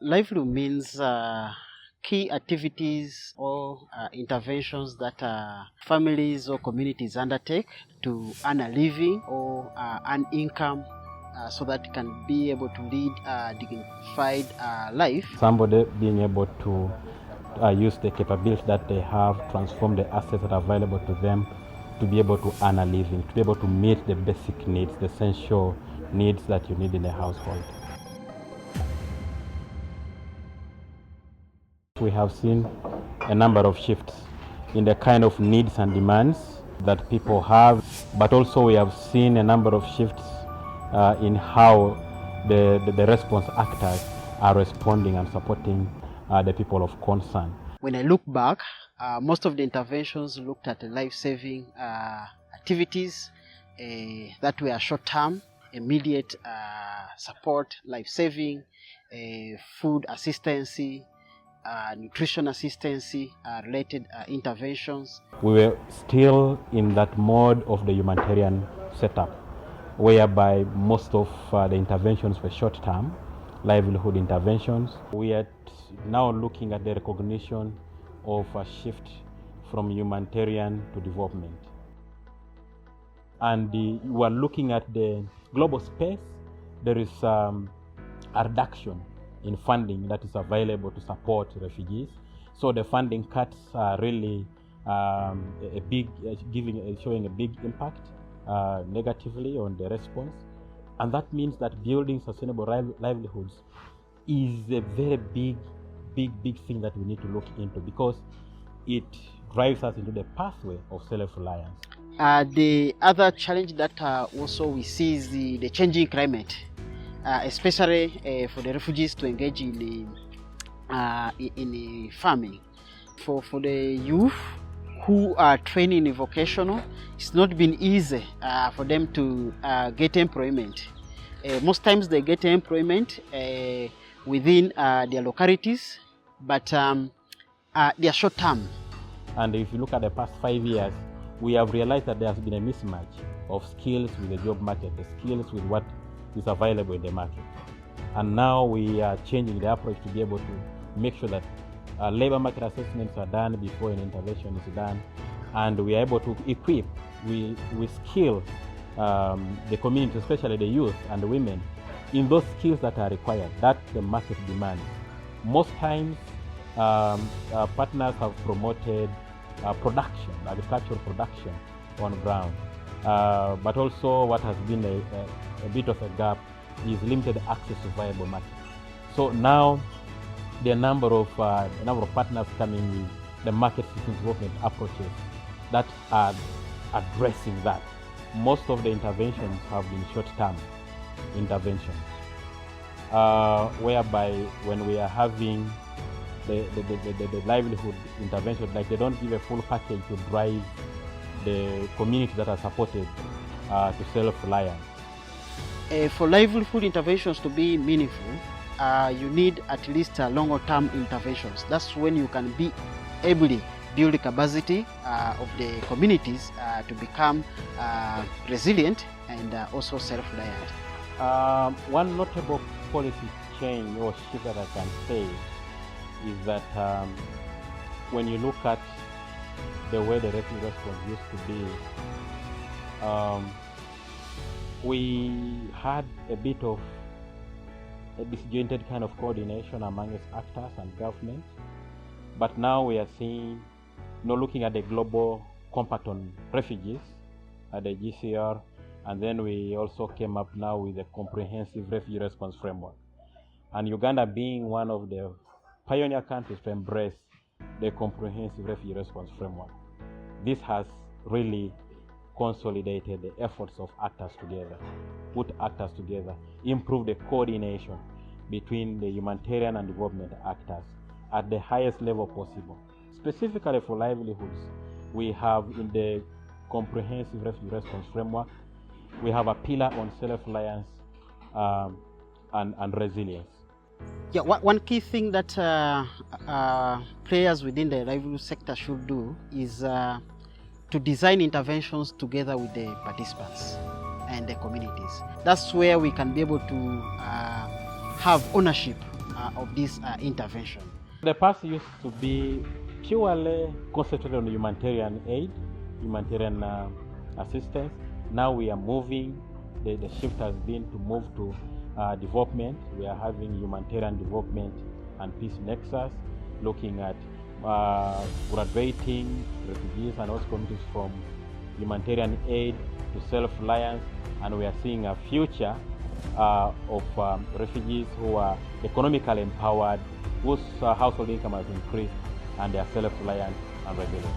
Livelihood means key activities or interventions that families or communities undertake to earn a living or an income so that it can be able to lead a dignified life. Somebody being able to use the capabilities that they have, transform the assets that are available to them to be able to earn a living, to be able to meet the basic needs, the essential needs that you need in a household. We have seen a number of shifts in the kind of needs and demands that people have, but also we have seen a number of shifts in how the response actors are responding and supporting the people of concern. When I look back, most of the interventions looked at life-saving activities that were short-term, immediate support, life-saving, food assistance, nutrition assistance, related interventions. We were still in that mode of the humanitarian setup, whereby most of the interventions were short-term, livelihood interventions. We are now looking at the recognition of a shift from humanitarian to development. And we are looking at the global space. There is a reduction in funding that is available to support refugees. So the funding cuts are really showing a big impact negatively on the response. And that means that building sustainable livelihoods is a very big thing that we need to look into, because it drives us into the pathway of self-reliance. The other challenge that also we see is the changing climate, especially for the refugees to engage in farming. For the youth who are training in vocational, it's not been easy for them to get employment. Most times they get employment within their localities, but they are short term. And if you look at the past 5 years, we have realized that there has been a mismatch of skills with the job market, the skills with what is available in the market. And now we are changing the approach to be able to make sure that labor market assessments are done before an intervention is done, and we are able to equip, we skill the community, especially the youth and the women, in those skills that are required, that the market demands. Most times, partners have promoted production, agricultural production on ground, but also what has been a bit of a gap is limited access to viable markets. So now there are a number of partners coming with the market systems development approaches that are addressing that. Most of the interventions have been short-term interventions, whereby when we are having the livelihood intervention, like they don't give a full package to drive the communities that are supported to self-reliance. For livelihood interventions to be meaningful, you need at least longer-term interventions. That's when you can be able to build the capacity of the communities to become resilient and also self-reliant. One notable policy change or shift that I can say is that when you look at the way the refugee response used to be, we had a bit of a disjointed kind of coordination amongst actors and government. But now we are seeing, looking at the global compact on refugees at the GCR, and then we also came up now with the Comprehensive Refugee Response Framework. And Uganda being one of the pioneer countries to embrace the Comprehensive Refugee Response Framework. This has really consolidated the efforts of actors together, put actors together, improve the coordination between the humanitarian and development actors at the highest level possible. Specifically for livelihoods, we have in the Comprehensive Refugee Response Framework, we have a pillar on self-reliance and resilience. Yeah, one key thing that players within the livelihood sector should do is to design interventions together with the participants and the communities. That's where we can be able to have ownership of this intervention? The past used to be purely concentrated on humanitarian aid, humanitarian assistance. Now we are moving, the shift has been to move to development. We are having humanitarian development and peace nexus, looking at graduating refugees and host communities from humanitarian aid to self-reliance, and we are seeing a future of refugees who are economically empowered, whose household income has increased, and they are self-reliant and resilient.